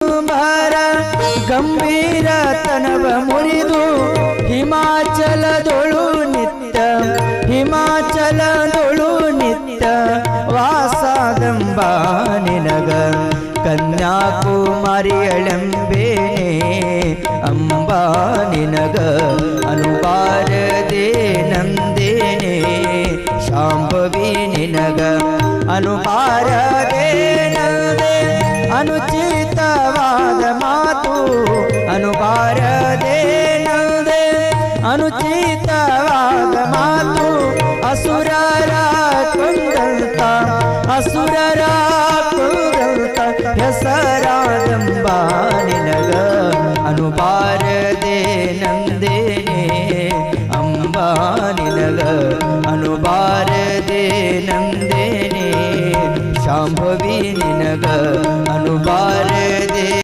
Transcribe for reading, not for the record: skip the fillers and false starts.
ಭಾರ ಗಂಭೀರ ತನವ ಮುರಿದು ಹಿಮಾಚಲದೊಳು ನಿತ್ಯ ಹಿಮಾಚಲದೊಳು ನಿತ್ಯ ವಾಸಾದಂಬ ನಿನಗ ಕನ್ಯಾಕುಮಾರಿಯಳೆಂಬೇನೆ ಅಂಬಾ ನಿನಗ ಅನುಬಾರದೆ ನಂದೇನೆ ಶಾಂಭವಿ ನಿನಗ ಅನುಬಾರದೆ ನಂದೆ ಅನುಚಿ